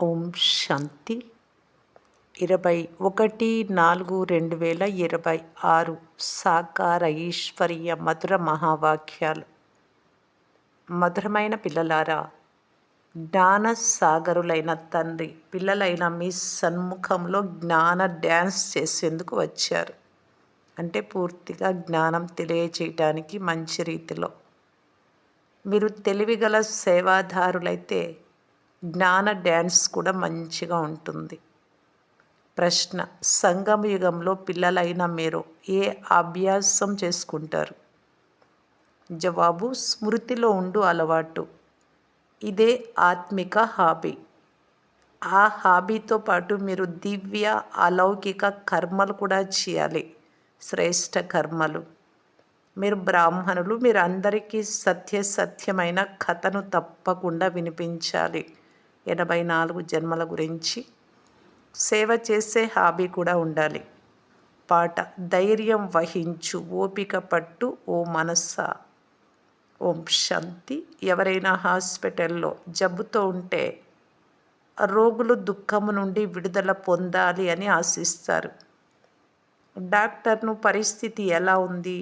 ఓం శాంతి 21/4/2026 సాకార ఈశ్వరీయ మధుర మహావాక్యాలు. మధురమైన పిల్లలారా, జ్ఞాన సాగరులైన తండ్రి పిల్లలైన మీ సన్ముఖంలో జ్ఞాన డ్యాన్స్ చేసేందుకు వచ్చారు. అంటే పూర్తిగా జ్ఞానం తెలియచేయటానికి మంచి రీతిలో. మీరు తెలివిగల సేవాదారులైతే జ్ఞాన డ్యాన్స్ కూడా మంచిగా ఉంటుంది. ప్రశ్న: సంగమ యుగంలో పిల్లలైన మీరు ఏ అభ్యాసం చేసుకుంటారు? జవాబు: స్మృతిలో ఉండు అలవాటు. ఇదే ఆత్మిక హాబీ. ఆ హాబీతో పాటు మీరు దివ్య అలౌకిక కర్మలు కూడా చేయాలి. శ్రేష్ఠ కర్మలు. మీరు బ్రాహ్మణులు, మీరు అందరికీ సత్యమైన కథను తప్పకుండా వినిపించాలి. 84 జన్మల గురించి. సేవ చేసే హాబీ కూడా ఉండాలి. పాట: ధైర్యం వహించు, ఓపిక పట్టు ఓ మనస్సా. ఓం శాంతి. ఎవరైనా హాస్పిటల్లో జబ్బుతో ఉంటే రోగులు దుఃఖము నుండి విడుదల పొందాలి అని ఆశిస్తారు. డాక్టర్ను పరిస్థితి ఎలా ఉంది,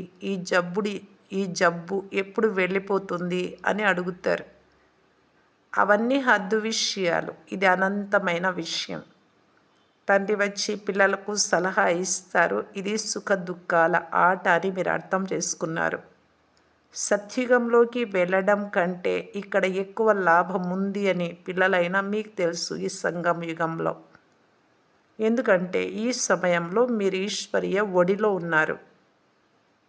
ఈ జబ్బు ఎప్పుడు వెళ్ళిపోతుంది అని అడుగుతారు. అవన్నీ హద్దు విషయాలు. ఇది అనంతమైన విషయం. తండ్రి వచ్చి పిల్లలకు సలహా ఇస్తారు. ఇది సుఖ దుఃఖాల ఆట అని మీరు అర్థం చేసుకున్నారు. సత్యుగంలోకి వెళ్ళడం కంటే ఇక్కడ ఎక్కువ లాభం ఉంది అని పిల్లలైనా మీకు తెలుసు ఈ సంగమ యుగంలో. ఎందుకంటే ఈ సమయంలో మీరు ఈశ్వరీయ ఒడిలో ఉన్నారు.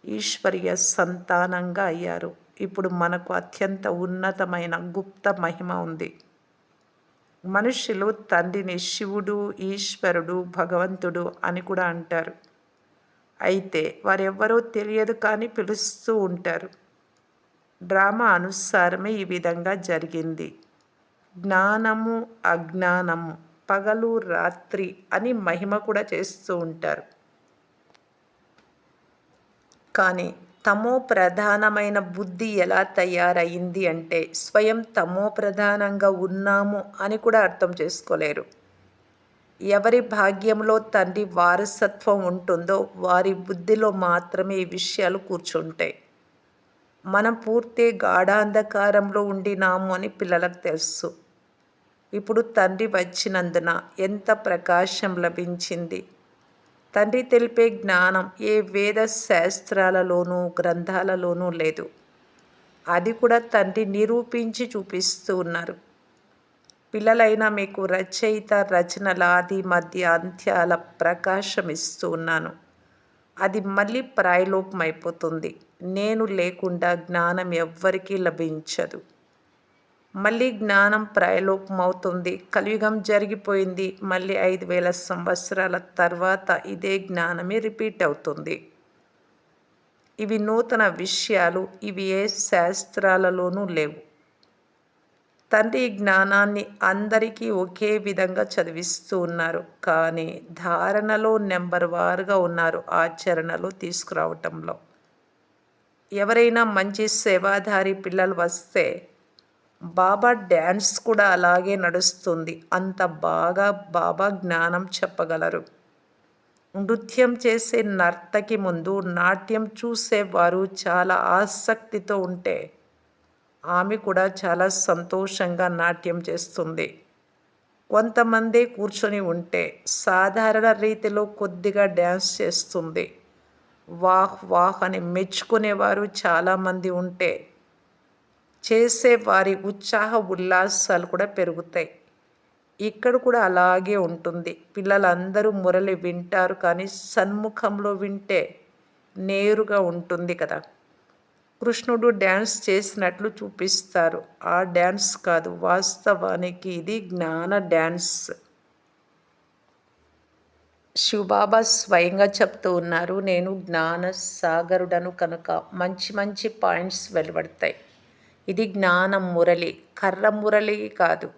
ఈశ్వరీయ సంతానంగా అయ్యారు. ఇప్పుడు మనకు అత్యంత ఉన్నతమైన గుప్త మహిమ ఉంది. మనుష్యులు తండ్రిని శివుడు, ఈశ్వరుడు, భగవంతుడు అని కూడా అంటారు. అయితే వారెవ్వరో తెలియదు కానీ పిలుస్తూ ఉంటారు. డ్రామా అనుసారమే ఈ విధంగా జరిగింది. జ్ఞానము, అజ్ఞానము, పగలు రాత్రి అని మహిమ కూడా చేస్తూ ఉంటారు. కానీ తమో ప్రధానమైన బుద్ధి ఎలా తయారయింది అంటే స్వయం తమో ప్రధానంగా ఉన్నాము అని కూడా అర్థం చేసుకోలేరు. ఎవరి భాగ్యంలో తండ్రి వారసత్వం ఉంటుందో వారి బుద్ధిలో మాత్రమే ఈ విషయాలు కూర్చుంటాయి. మనం పూర్తి గాఢాంధకారంలో ఉండినాము అని పిల్లలకు తెలుసు. ఇప్పుడు తండ్రి వచ్చినందున ఎంత ప్రకాశం లభించింది. తండ్రి తెలిపే జ్ఞానం ఏ వేద శాస్త్రాలలోనూ గ్రంథాలలోనూ లేదు. అది కూడా తండ్రి నిరూపించి చూపిస్తూ ఉన్నారు. పిల్లలైన మీకు రచయిత రచనల ఆది మధ్య అంత్యాల ప్రకాశం ఇస్తూ ఉన్నాను. అది మళ్ళీ ప్రాయలోపమైపోతుంది. నేను లేకుండా జ్ఞానం ఎవ్వరికీ లభించదు. మళ్ళీ జ్ఞానం ప్రాయలోపమవుతుంది. కలియుగం జరిగిపోయింది. మళ్ళీ 5000 సంవత్సరాల తర్వాత ఇదే జ్ఞానమే రిపీట్ అవుతుంది. ఇవి నూతన విషయాలు. ఇవి ఏ శాస్త్రాలలోనూ లేవు. తండ్రి జ్ఞానాన్ని అందరికీ ఒకే విధంగా చదివిస్తూ ఉన్నారు. కానీ ధారణలో నెంబర్ వారుగా ఉన్నారు, ఆచరణలో తీసుకురావటంలో. ఎవరైనా మంచి సేవాధారి పిల్లలు వస్తే బాబా డ్యాన్స్ కూడా అలాగే నడుస్తుంది. అంత బాగా బాబా జ్ఞానం చెప్పగలరు. నృత్యం చేసే నర్తకి ముందు నాట్యం చూసేవారు చాలా ఆసక్తితో ఉంటే ఆమె కూడా చాలా సంతోషంగా నాట్యం చేస్తుంది. కొంతమంది కూర్చొని ఉంటే సాధారణ రీతిలో కొద్దిగా డ్యాన్స్ చేస్తుంది. వాహ్ వాహ్ అని మెచ్చుకునేవారు చాలామంది ఉంటే చేసేవారి ఉత్సాహ ఉల్లాసాలు కూడా పెరుగుతాయి. ఇక్కడ కూడా అలాగే ఉంటుంది. పిల్లలందరూ మురళి వింటారు కానీ సన్ముఖంలో వింటే నేరుగా ఉంటుంది కదా. కృష్ణుడు డ్యాన్స్ చేసినట్లు చూపిస్తారు. ఆ డ్యాన్స్ కాదు, వాస్తవానికి ఇది జ్ఞాన డ్యాన్స్. శివబాబా స్వయంగా చెప్తూ ఉన్నారు, నేను జ్ఞాన సాగరుడను కనుక మంచి మంచి పాయింట్స్ వెలువడతాయి. ఇది జ్ఞాన మురళి, కర్ర మురళి కాదు.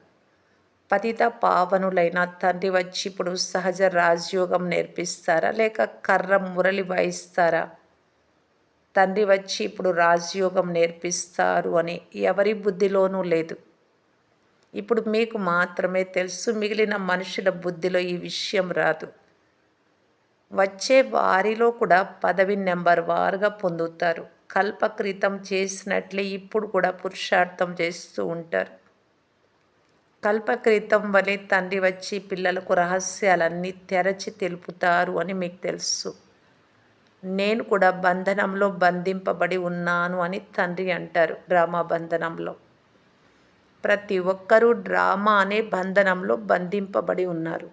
పతిత పావనులైన తండ్రి వచ్చి ఇప్పుడు సహజ రాజయోగం నేర్పిస్తారా లేక కర్ర మురళి వాయిస్తారా? తండ్రి వచ్చి ఇప్పుడు రాజయోగం నేర్పిస్తారు అని ఎవరి బుద్ధిలోనూ లేదు. ఇప్పుడు మీకు మాత్రమే తెలుసు. మిగిలిన మనుషుల బుద్ధిలో ఈ విషయం రాదు. వచ్చే వారిలో కూడా పదవి నెంబర్ వారుగా పొందుతారు. కల్పకృతం చేసినట్లే ఇప్పుడు కూడా పురుషార్థం చేస్తూ ఉంటారు. కల్పకృతం వలె తండ్రి వచ్చి పిల్లలకు రహస్యాలన్నీ తెరచి తెలుపుతారు అని మీకు తెలుసు. నేను కూడా బంధనంలో బంధింపబడి ఉన్నాను అని తండ్రి అంటారు డ్రామా బంధనంలో. ప్రతి ఒక్కరూ డ్రామా అనే బంధనంలో బంధింపబడి ఉన్నారు.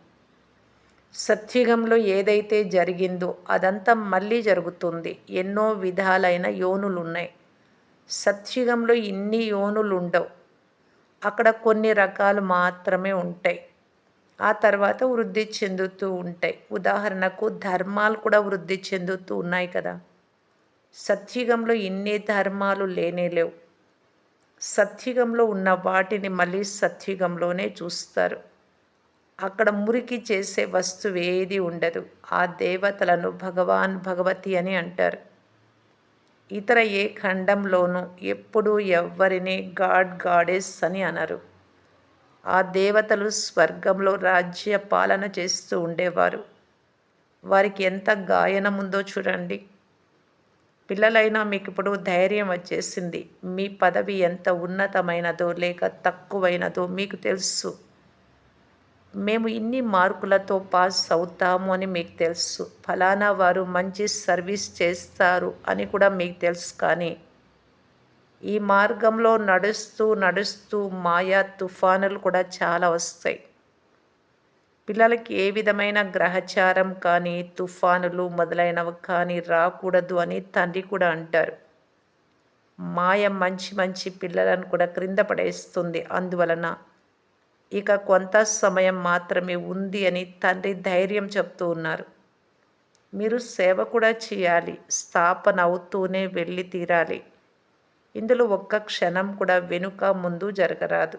సత్యుగంలో ఏదైతే జరిగిందో అదంతా మళ్ళీ జరుగుతుంది. ఎన్నో విధాలైన యోనులున్నాయి. సత్యుగంలో ఇన్ని యోనులుండవు. అక్కడ కొన్ని రకాలు మాత్రమే ఉంటాయి. ఆ తర్వాత వృద్ధి చెందుతూ ఉంటాయి. ఉదాహరణకు ధర్మాలు కూడా వృద్ధి చెందుతూ ఉన్నాయి కదా! సత్యుగంలో ఇన్ని ధర్మాలు లేనే లేవు. సత్యుగంలో ఉన్న వాటిని మళ్ళీ సత్యుగంలోనే చూస్తారు. అక్కడ మురికి చేసే వస్తువేది ఉండదు. ఆ దేవతలను భగవాన్, భగవతి అని అంటారు. ఇతర ఏ ఖండంలోనూ ఎప్పుడూ ఎవ్వరిని గాడ్, గాడెస్ అని అనరు. ఆ దేవతలు స్వర్గంలో రాజ్య పాలన చేస్తూ ఉండేవారు. వారికి ఎంత గాయనముందో చూడండి. పిల్లలైనా మీకిప్పుడు ధైర్యం వచ్చేసింది. మీ పదవి ఎంత ఉన్నతమైనదో లేక తక్కువైనదో మీకు తెలుసు. మేము ఇన్ని మార్కులతో పాస్ అవుతాము అని మీకు తెలుసు. ఫలానా వారు మంచి సర్వీస్ చేస్తారు అని కూడా మీకు తెలుసు. కానీ ఈ మార్గంలో నడుస్తూ నడుస్తూ మాయా తుఫానులు కూడా చాలా వస్తాయి. పిల్లలకి ఏ విధమైన గ్రహచారం కానీ, తుఫానులు మొదలైనవి కానీ రాకూడదు అని తండ్రి కూడా అంటారు. మాయ మంచి మంచి పిల్లలను కూడా క్రింద పడేస్తుంది. అందువలన ఇక కొంత సమయం మాత్రమే ఉంది అని తండ్రి ధైర్యం చెప్తూ ఉన్నారు. మీరు సేవ కూడా చేయాలి. స్థాపన అవుతూనే వెళ్ళి తీరాలి. ఇందులో ఒక్క క్షణం కూడా వెనుక ముందు జరగరాదు.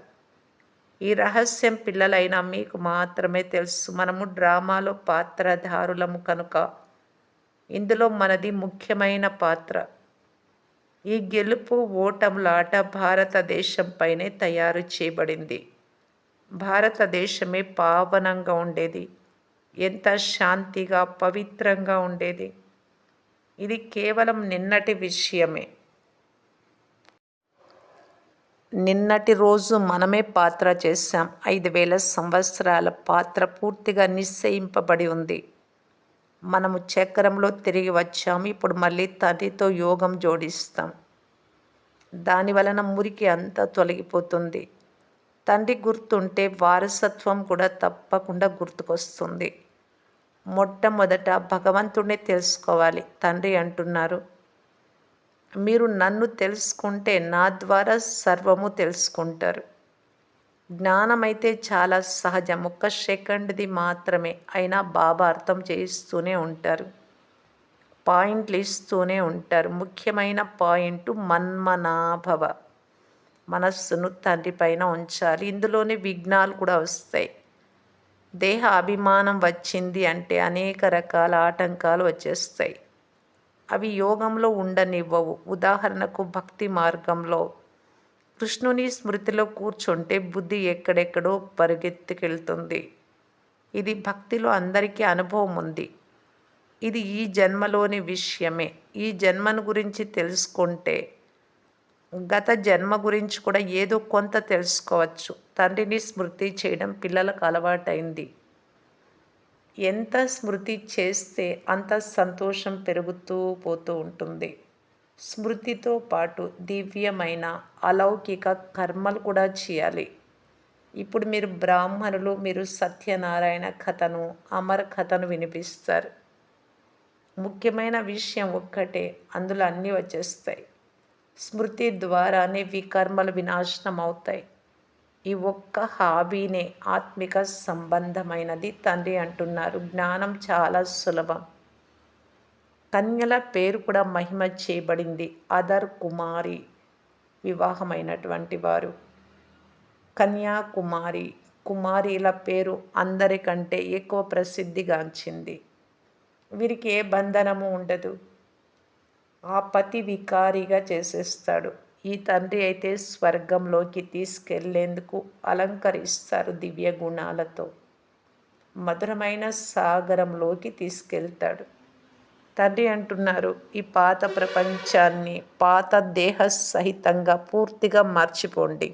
ఈ రహస్యం పిల్లలైన మీకు మాత్రమే తెలుసు. మనము డ్రామాలో పాత్రధారులము కనుక ఇందులో మనది ముఖ్యమైన పాత్ర. ఈ గెలుపు ఓటములాట భారతదేశంపైనే తయారు చేయబడింది. భారతదేశమే పావనంగా ఉండేది. ఎంత శాంతిగా, పవిత్రంగా ఉండేది. ఇది కేవలం నిన్నటి విషయమే. నిన్నటి రోజు మనమే పాత్ర చేశాం. 5000 సంవత్సరాల పాత్ర పూర్తిగా నిశ్చయింపబడి ఉంది. మనము చక్రంలో తిరిగి వచ్చాము. ఇప్పుడు మళ్ళీ తండ్రితో యోగం జోడిస్తాం. దాని వలన మురికి అంతా తొలగిపోతుంది. తండ్రి గుర్తుంటే వారసత్వం కూడా తప్పకుండా గుర్తుకొస్తుంది. మొట్టమొదట భగవంతుడిని తెలుసుకోవాలి. తండ్రి అంటున్నారు, మీరు నన్ను తెలుసుకుంటే నా ద్వారా సర్వము తెలుసుకుంటారు. జ్ఞానమైతే చాలా సహజం. ఒక్క సెకండ్ది మాత్రమే. అయినా బాబా అర్థం చేయిస్తూనే ఉంటారు. పాయింట్లు ఇస్తూనే ఉంటారు. ముఖ్యమైన పాయింట్ మన్మనాభవ. మనస్సును తండ్రి పైన ఉంచాలి. ఇందులోనే విఘ్నాలు కూడా వస్తాయి. దేహ అభిమానం వచ్చింది అంటే అనేక రకాల ఆటంకాలు వచ్చేస్తాయి. అవి యోగంలో ఉండనివ్వవు. ఉదాహరణకు భక్తి మార్గంలో కృష్ణుని స్మృతిలో కూర్చుంటే బుద్ధి ఎక్కడెక్కడో పరిగెత్తుకెళ్తుంది. ఇది భక్తిలో అందరికీ అనుభవం ఉంది. ఇది ఈ జన్మలోని విషయమే. ఈ జన్మను గురించి తెలుసుకుంటే గత జన్మ గురించి కూడా ఏదో కొంత తెలుసుకోవచ్చు. తండ్రిని స్మృతి చేయడం పిల్లలకు అలవాటైంది. ఎంత స్మృతి చేస్తే అంత సంతోషం పెరుగుతూ పోతూ ఉంటుంది. స్మృతితో పాటు దివ్యమైన అలౌకిక కర్మలు కూడా చేయాలి. ఇప్పుడు మీరు బ్రాహ్మణులు, మీరు సత్యనారాయణ కథను, అమర కథను వినిపిస్తారు. ముఖ్యమైన విషయం ఒక్కటే, అందులో అన్నీ వచ్చేస్తాయి. స్మృతి ద్వారానే వికర్మలు వినాశనం అవుతాయి. ఈ ఒక్క హాబీనే ఆత్మిక సంబంధమైనది తండ్రి అంటున్నారు. జ్ఞానం చాలా సులభం. కన్యల పేరు కూడా మహిమ చేయబడింది. అదర్ కుమారి, వివాహమైనటువంటి వారు. కన్యాకుమారి, కుమారీల పేరు అందరికంటే ఎక్కువ ప్రసిద్ధిగాంచింది. వీరికి ఏ బంధనము ఉండదు. ఆ పతి వికారిగా చేసేస్తాడు. ఈ తండ్రి అయితే స్వర్గంలోకి తీసుకెళ్లేందుకు అలంకరిస్తారు దివ్య గుణాలతో. మధురమైన సాగరంలోకి తీసుకెళ్తాడు. తండ్రి అంటున్నారు, ఈ పాత ప్రపంచాన్ని పాత దేహ సహితంగా పూర్తిగా మర్చిపోండి.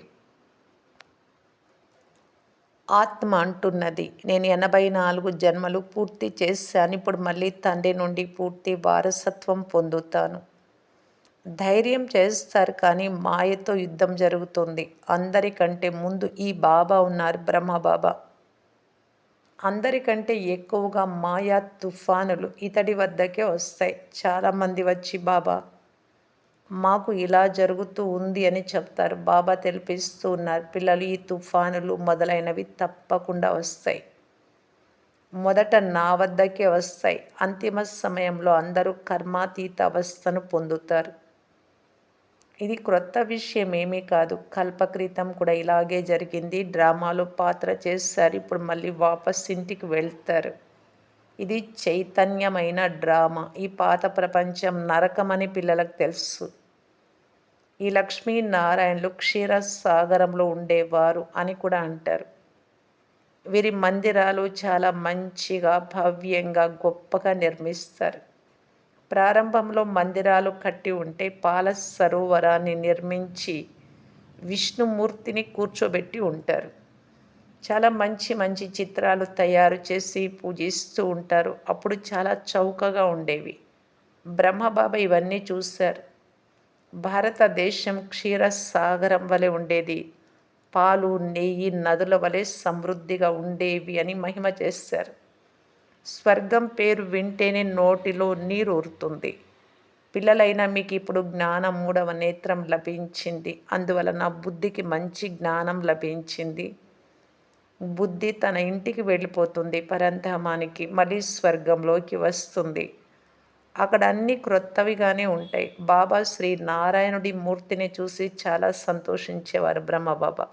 ఆత్మ అంటున్నది, నేను 84 జన్మలు పూర్తి చేశాను. ఇప్పుడు మళ్ళీ తండ్రి నుండి పూర్తి వారసత్వం పొందుతాను. ధైర్యం చేస్తారు కానీ మాయతో యుద్ధం జరుగుతుంది. అందరికంటే ముందు ఈ బాబా ఉన్నారు, బ్రహ్మబాబా. అందరికంటే ఎక్కువగా మాయా తుఫానులు ఇతడి వద్దకే వస్తాయి. చాలామంది వచ్చి బాబా మాకు ఇలా జరుగుతూ ఉంది అని చెప్తారు. బాబా తెలిపిస్తూ ఉన్నారు, పిల్లలు ఈ తుఫానులు మొదలైనవి తప్పకుండా వస్తాయి. మొదట నా వద్దకే వస్తాయి. అంతిమ సమయంలో అందరూ కర్మాతీత అవస్థను పొందుతారు. ఇది క్రొత్త విషయం ఏమీ కాదు. కల్పక్రితం కూడా ఇలాగే జరిగింది. డ్రామాలో పాత్ర చేశారు. ఇప్పుడు మళ్ళీ వాపస్ ఇంటికి వెళ్తారు. ఇది చైతన్యమైన డ్రామా. ఈ పాత ప్రపంచం నరకమని పిల్లలకు తెలుసు. ఈ లక్ష్మీనారాయణలు క్షీరసాగరంలో ఉండేవారు అని కూడా అంటారు. వీరి మందిరాలు చాలా మంచిగా, భవ్యంగా, గొప్పగా నిర్మిస్తారు. ప్రారంభంలో మందిరాలు కట్టి ఉంటే పాల సరోవరాన్ని నిర్మించి విష్ణుమూర్తిని కూర్చోబెట్టి ఉంటారు. చాలా మంచి మంచి చిత్రాలు తయారు చేసి పూజిస్తూ ఉంటారు. అప్పుడు చాలా చౌకగా ఉండేవి. బ్రహ్మబాబా ఇవన్నీ చూశారు. భారతదేశం క్షీరసాగరం వలె ఉండేది. పాలు, నెయ్యి నదుల వలె సమృద్ధిగా ఉండేవి అని మహిమ చేశారు. స్వర్గం పేరు వింటేనే నోటిలో నీరు ఊరుతుంది. పిల్లలైనా మీకు ఇప్పుడు జ్ఞానం 3వ నేత్రం లభించింది. అందువలన బుద్ధికి మంచి జ్ఞానం లభించింది. బుద్ధి తన ఇంటికి వెళ్ళిపోతుంది, పరంధామానికి, మళ్ళీ స్వర్గంలోకి వస్తుంది. అక్కడ అన్నీ క్రొత్తవిగానే ఉంటాయి. బాబా శ్రీ నారాయణుడి మూర్తిని చూసి చాలా సంతోషించేవారు బ్రహ్మబాబా.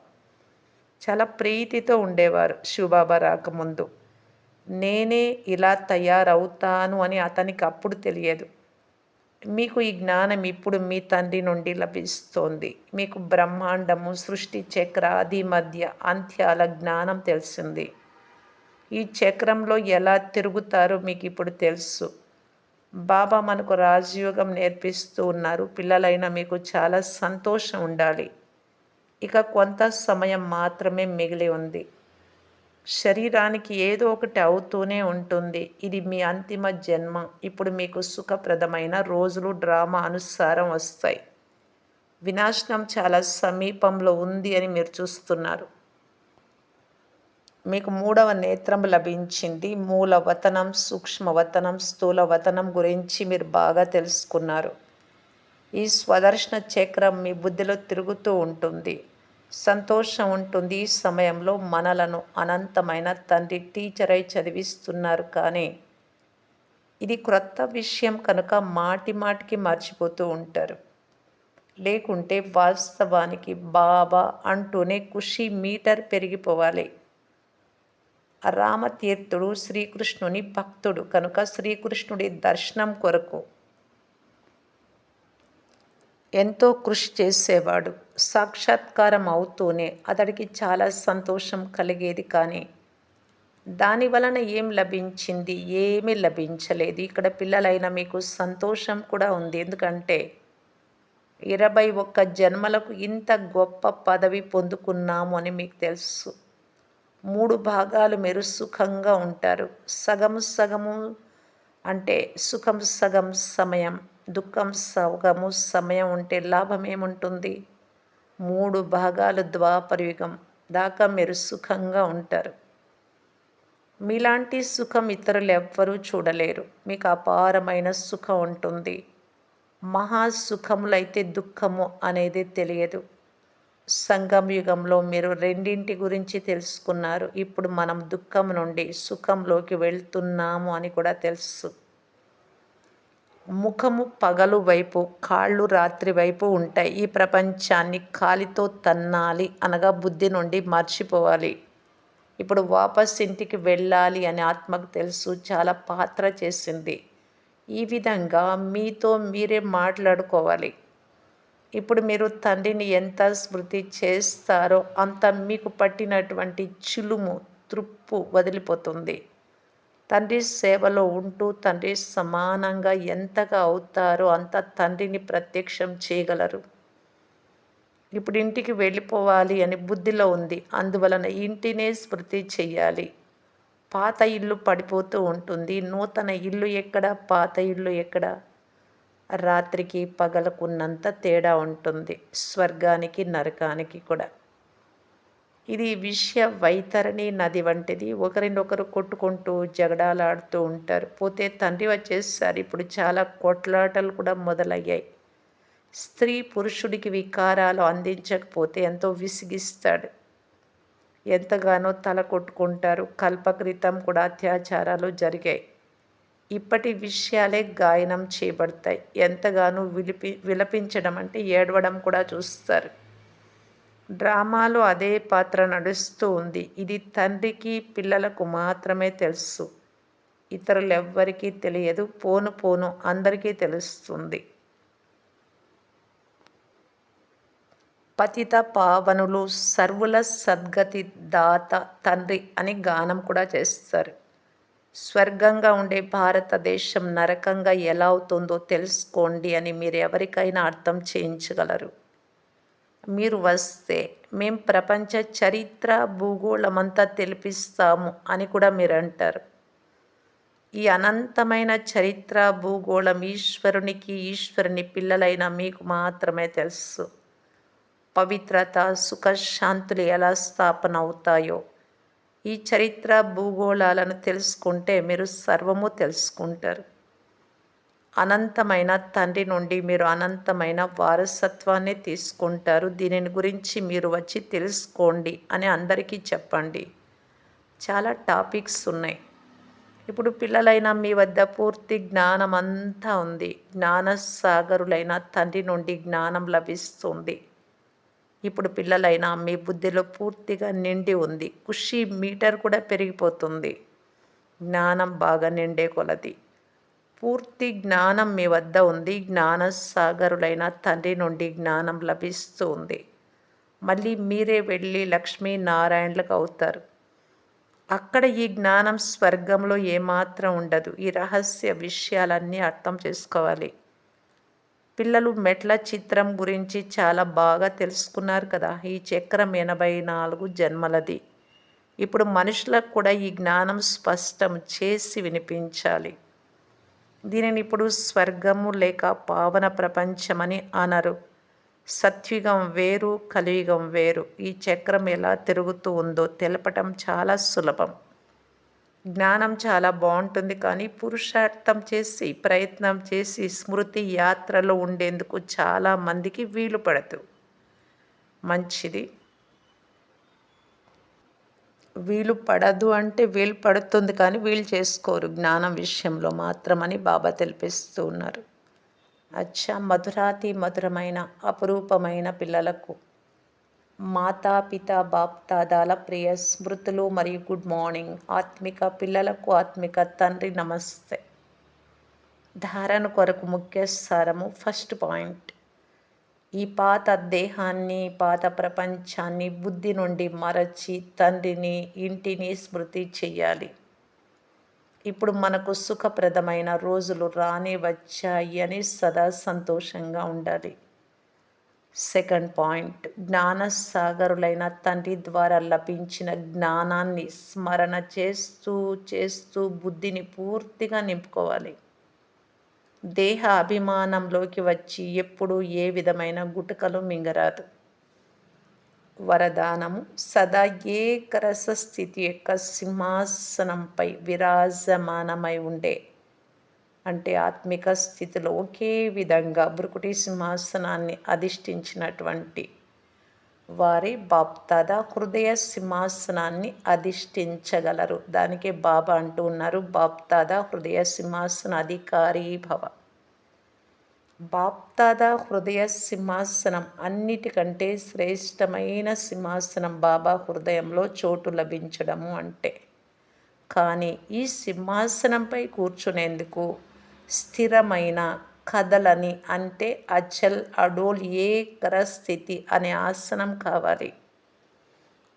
చాలా ప్రీతితో ఉండేవారు శివబాబా రాకముందు. నేనే ఇలా తయారవుతాను అని అతనికి అప్పుడు తెలియదు. మీకు ఈ జ్ఞానం ఇప్పుడు మీ తండ్రి నుండి లభిస్తోంది. మీకు బ్రహ్మాండము, సృష్టి చక్ర, ఆది మధ్య అంత్యాల జ్ఞానం తెలిసింది. ఈ చక్రంలో ఎలా తిరుగుతారో మీకు ఇప్పుడు తెలుసు. బాబా మనకు రాజయోగం నేర్పిస్తూ ఉన్నారు. పిల్లలైన మీకు చాలా సంతోషం ఉండాలి. ఇక కొంత సమయం మాత్రమే మిగిలి ఉంది. శరీరానికి ఏదో ఒకటి అవుతూనే ఉంటుంది. ఇది మీ అంతిమ జన్మ. ఇప్పుడు మీకు సుఖప్రదమైన రోజులు డ్రామా అనుసారం వస్తాయి. వినాశనం చాలా సమీపంలో ఉంది అని మీరు చూస్తున్నారు. మీకు 3వ నేత్రం లభించింది. మూలవతనం, సూక్ష్మవతనం, స్థూలవతనం గురించి మీరు బాగా తెలుసుకున్నారు. ఈ స్వదర్శన చక్రం మీ బుద్ధిలో తిరుగుతూ ఉంటుంది. సంతోషం ఉంటుంది. ఈ సమయంలో మనలను అనంతమైన తండ్రి టీచర్ అయి చదివిస్తున్నారు. కానీ ఇది క్రొత్త విషయం కనుక మాటి మాటికి మర్చిపోతూ ఉంటారు. లేకుంటే వాస్తవానికి బాబా అంటూనే ఖుషీ మీటర్ పెరిగిపోవాలి. రామతీర్థుడు శ్రీకృష్ణుని భక్తుడు కనుక శ్రీకృష్ణుడి దర్శనం కొరకు ఎంతో కృషి చేసేవాడు. సాక్షాత్కారం అవుతూనే అతడికి చాలా సంతోషం కలిగేది. కానీ దాని వలన ఏం లభించింది? ఏమీ లభించలేదు. ఇక్కడ పిల్లలైన మీకు సంతోషం కూడా ఉంది. ఎందుకంటే 21 జన్మలకు ఇంత గొప్ప పదవి పొందుకున్నాము అని మీకు తెలుసు. 3 భాగాలు మీరు సుఖంగా ఉంటారు. సగము సగము అంటే సుఖం సగం సమయం, దుఃఖం సగము సమయం ఉంటే లాభం ఏముంటుంది? 3 భాగాలు ద్వాపరయుగం దాకా మీరు సుఖంగా ఉంటారు. మీలాంటి సుఖం ఇతరులు ఎవ్వరూ చూడలేరు. మీకు అపారమైన సుఖం ఉంటుంది. మహాసుఖములైతే దుఃఖము అనేది తెలియదు. సంగమ యుగంలో మీరు రెండింటి గురించి తెలుసుకున్నారు. ఇప్పుడు మనం దుఃఖం నుండి సుఖంలోకి వెళ్తున్నాము అని కూడా తెలుసు. ముఖము పగలు వైపు, కాళ్ళు రాత్రి వైపు ఉంటాయి. ఈ ప్రపంచాన్ని కాలితో తన్నాలి అనగా బుద్ధి నుండి మర్చిపోవాలి. ఇప్పుడు వాపస్ ఇంటికి వెళ్ళాలి అని ఆత్మకు తెలుసు. చాలా పాత్ర చేసింది. ఈ విధంగా మీతో మీరే మాట్లాడుకోవాలి. ఇప్పుడు మీరు తండ్రిని ఎంత స్మృతి చేస్తారో అంత మీకు పట్టినటువంటి చిలుము, త్రుప్పు వదిలిపోతుంది. తండ్రి సేవలో ఉంటూ తండ్రి సమానంగా ఎంతగా అవుతారో అంత తండ్రిని ప్రత్యక్షం చేయగలరు. ఇప్పుడు ఇంటికి వెళ్ళిపోవాలి అని బుద్ధిలో ఉంది. అందువలన ఇంటినే స్మృతి చెయ్యాలి. పాత ఇల్లు పడిపోతూ ఉంటుంది. నూతన ఇల్లు ఎక్కడ? పాత ఇల్లు ఎక్కడ? రాత్రికి పగలకున్నంత తేడా ఉంటుంది. స్వర్గానికి, నరకానికి కూడా. ఇది విషయ వైతరణి నది వంటిది. ఒకరినొకరు కొట్టుకుంటూ, జగడాలాడుతూ ఉంటారు. పోతే తండ్రి వచ్చేసారు. ఇప్పుడు చాలా కొట్లాటలు కూడా మొదలయ్యాయి. స్త్రీ పురుషుడికి వికారాలు అందించకపోతే ఎంతో విసిగిస్తాడు. ఎంతగానో తల కొట్టుకుంటారు. కల్పకృతం కూడా అత్యాచారాలు జరిగాయి. ఇప్పటి విషయాలే గాయనం చేయబడతాయి. ఎంతగానో విలపించడం అంటే ఏడవడం కూడా చూస్తారు. డ్రామాలో అదే పాత్ర నడుస్తూ ఉంది. ఇది తండ్రికి, పిల్లలకు మాత్రమే తెలుసు. ఇతరులెవ్వరికీ తెలియదు. పోను పోను అందరికీ తెలుస్తుంది. పతిత పావనులు సర్వుల సద్గతి దాత తండ్రి అని గానం కూడా చేస్తారు. స్వర్గంగా ఉండే భారతదేశం నరకంగా ఎలా అవుతుందో తెలుసుకోండి అని మీరు ఎవరికైనా అర్థం చేయించగలరు. మీరు వస్తే మేం ప్రపంచ చరిత్ర భూగోళమంతా తెలిపిస్తాము అని కూడా మీరు అంటారు. ఈ అనంతమైన చరిత్ర భూగోళం ఈశ్వరునికి, ఈశ్వరుని పిల్లలైన మీకు మాత్రమే తెలుసు. పవిత్రత, సుఖశాంతులు ఎలా స్థాపన అవుతాయో ఈ చరిత్ర భూగోళాలను తెలుసుకుంటే మీరు సర్వము తెలుసుకుంటారు. అనంతమైన తండ్రి నుండి మీరు అనంతమైన వారసత్వాన్ని తీసుకుంటారు. దీనిని గురించి మీరు వచ్చి తెలుసుకోండి అని అందరికీ చెప్పండి. చాలా టాపిక్స్ ఉన్నాయి. ఇప్పుడు పిల్లలైన మీ వద్ద పూర్తి జ్ఞానం అంతా ఉంది. జ్ఞానసాగరులైన తండ్రి నుండి జ్ఞానం లభిస్తుంది. ఇప్పుడు పిల్లలైనా మీ బుద్ధిలో పూర్తిగా నిండి ఉంది. ఖుషి మీటర్ కూడా పెరిగిపోతుంది. జ్ఞానం బాగా నిండే కొలది. పూర్తి జ్ఞానం మీ వద్ద ఉంది. జ్ఞానసాగరులైన తండ్రి నుండి జ్ఞానం లభిస్తూ ఉంది. మళ్ళీ మీరే వెళ్ళి లక్ష్మీనారాయణులకు అవుతారు. అక్కడ ఈ జ్ఞానం స్వర్గంలో ఏమాత్రం ఉండదు. ఈ రహస్య విషయాలన్నీ అర్థం చేసుకోవాలి. పిల్లలు మెట్ల చిత్రం గురించి చాలా బాగా తెలుసుకున్నారు కదా. ఈ చక్రం 84 జన్మలది. ఇప్పుడు మనుషులకు కూడా ఈ జ్ఞానం స్పష్టం చేసి వినిపించాలి. దీనిని ఇప్పుడు స్వర్గము లేక పావన ప్రపంచమని అనరు. సత్యుగం వేరు, కలియుగం వేరు. ఈ చక్రం ఎలా తిరుగుతూ ఉందో తెలపటం చాలా సులభం. జ్ఞానం చాలా బాగుంటుంది. కానీ పురుషార్థం చేసి, ప్రయత్నం చేసి స్మృతి యాత్రలో ఉండేందుకు చాలామందికి వీలు పడదు. మంచిది. వీలు పడదు అంటే వీలు పడుతుంది కానీ వీలు చేసుకోరు జ్ఞానం విషయంలో మాత్రమని బాబా తెలిపిస్తూ ఉన్నారు. అచ్చా, మధురాతి మధురమైన అపురూపమైన పిల్లలకు మాతాపిత బాప్దాదాల ప్రియ స్మృతులు మరియు గుడ్ మార్నింగ్. ఆత్మిక పిల్లలకు ఆత్మిక తండ్రి నమస్తే. ధారణ కొరకు ముఖ్య సారము. ఫస్ట్ పాయింట్, ఈ పాత దేహాన్ని, పాత ప్రపంచాన్ని బుద్ధి నుండి మరచి తండ్రిని, ఇంటిని స్మృతి చెయ్యాలి. ఇప్పుడు మనకు సుఖప్రదమైన రోజులు రాని వచ్చాయి అని సదా సంతోషంగా ఉండాలి. సెకండ్ పాయింట్, జ్ఞానసాగరులైన తండ్రి ద్వారా లభించిన జ్ఞానాన్ని స్మరణ చేస్తూ చేస్తూ బుద్ధిని పూర్తిగా నింపుకోవాలి. దేహ అభిమానంలోకి వచ్చి ఎప్పుడు ఏ విధమైన గుటకలు మింగరాదు. వరదానము, సదా ఏకరస స్థితి యొక్క సింహాసనంపై విరాజమానమై ఉండే, అంటే ఆత్మిక స్థితిలో ఒకే విధంగా భృకుటి సింహాసనాన్ని అధిష్ఠించినటువంటి వారి బాప్దాదా హృదయ సింహాసనాన్ని అధిష్ఠించగలరు. దానికే బాబా అంటూ ఉన్నారు, బాప్దాదా హృదయ సింహాసన అధికారీ భవ. బాప్దాదా హృదయ సింహాసనం అన్నిటికంటే శ్రేష్టమైన సింహాసనం బాబా హృదయంలో చోటు లభించడము అంటే. కానీ ఈ సింహాసనంపై కూర్చునేందుకు స్థిరమైన కదలని అంటే అచల్ అడోల్ ఏకర స్థితి అనే ఆసనం కావాలి.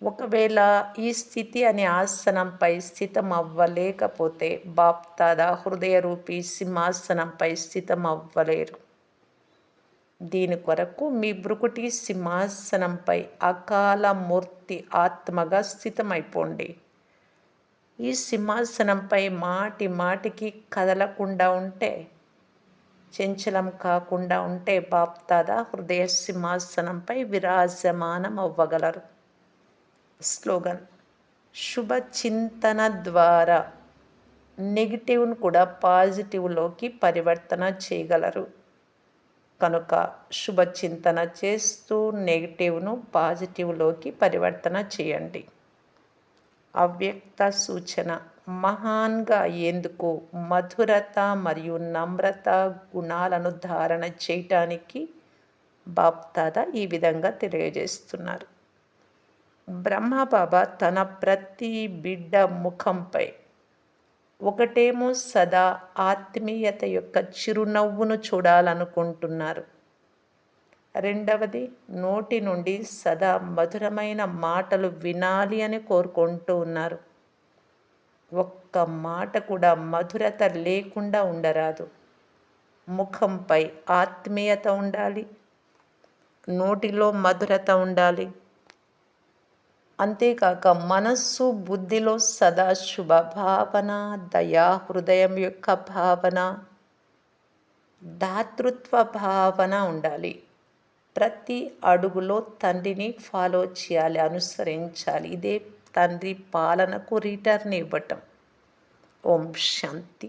ఒకవేళ ఈ స్థితి అనే ఆసనంపై స్థితం అవ్వలేకపోతే బాప్దాదా హృదయ రూపీ సింహాసనంపై స్థితం అవ్వలేరు. దీని కొరకు మీ భృకుటి సింహాసనంపై అకాల మూర్తి ఆత్మగా స్థితమైపోండి. ఈ సింహాసనంపై మాటి మాటికి కదలకుండా ఉంటే, చంచలం కాకుండా ఉంటే బాప్దాదా హృదయ సింహాసనంపై విరాజమానం అవ్వగలరు. స్లోగన్: శుభ చింతన ద్వారా నెగిటివ్ను కూడా పాజిటివ్లోకి పరివర్తన చేయగలరు. కనుక శుభ చింతన చేస్తూ నెగిటివ్ను పాజిటివ్లోకి పరివర్తన చేయండి. అవ్యక్త సూచన: మహాన్గా అయ్యేందుకు మధురత మరియు నమ్రత గుణాలను ధారణ చేయటానికి బాప్దాదా ఈ విధంగా తెలియజేస్తున్నారు. బ్రహ్మబాబా తన ప్రతి బిడ్డ ముఖంపై ఒకటేమో సదా ఆత్మీయత యొక్క చిరునవ్వును చూడాలనుకుంటున్నారు. రెండవది, నోటి నుండి సదా మధురమైన మాటలు వినాలి అని కోరుకుంటూ ఉన్నారు. ఒక్క మాట కూడా మధురత లేకుండా ఉండరాదు. ముఖంపై ఆత్మీయత ఉండాలి, నోటిలో మధురత ఉండాలి. అంతేకాక మనస్సు బుద్ధిలో సదా శుభ భావన, దయా హృదయం యొక్క భావన, దాతృత్వ భావన ఉండాలి. ప్రతి అడుగులో తండ్రిని ఫాలో చేయాలి, అనుసరించాలి. ఇదే తండ్రి పాలనకు రిటర్న్ ఇవ్వటం. ఓం శాంతి.